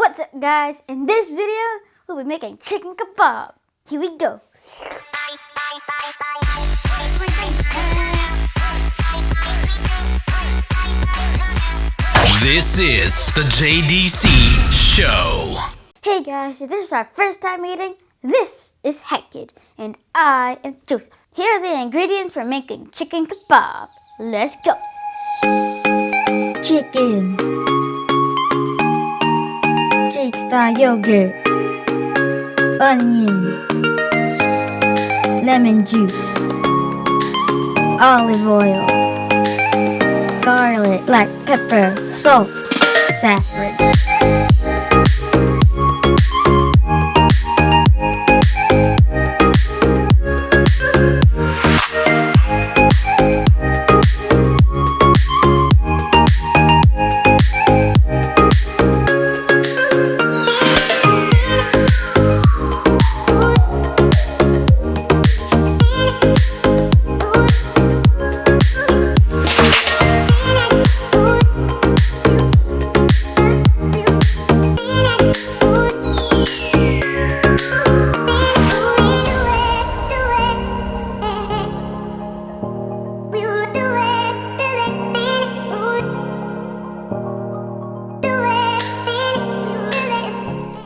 What's up, guys? In this video, we'll be making chicken kebab. Here we go. This is the JDC Show. Hey guys, if this is our first time meeting, this is Hector, and I am Joseph. Here are the ingredients for making chicken kebab. Let's go. Chicken, Jake-style yogurt, onion, lemon juice, olive oil, garlic, black pepper, salt, saffron.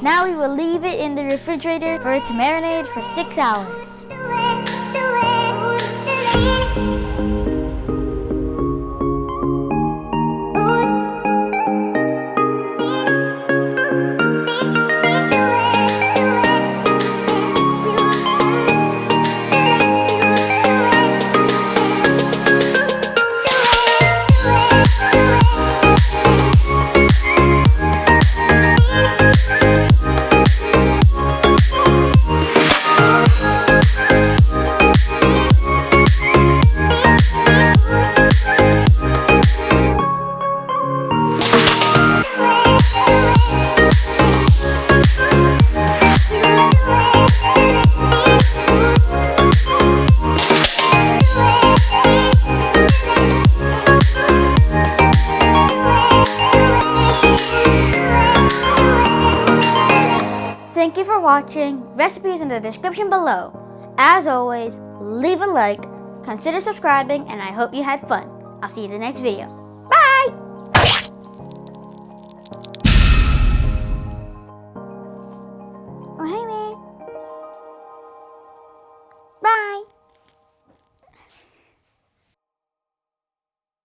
Now we will leave it in the refrigerator for it to marinate for 6 hours. Thank you for watching. Recipes in the description below. As always, leave a like, consider subscribing, and I hope you had fun. I'll see you in the next video.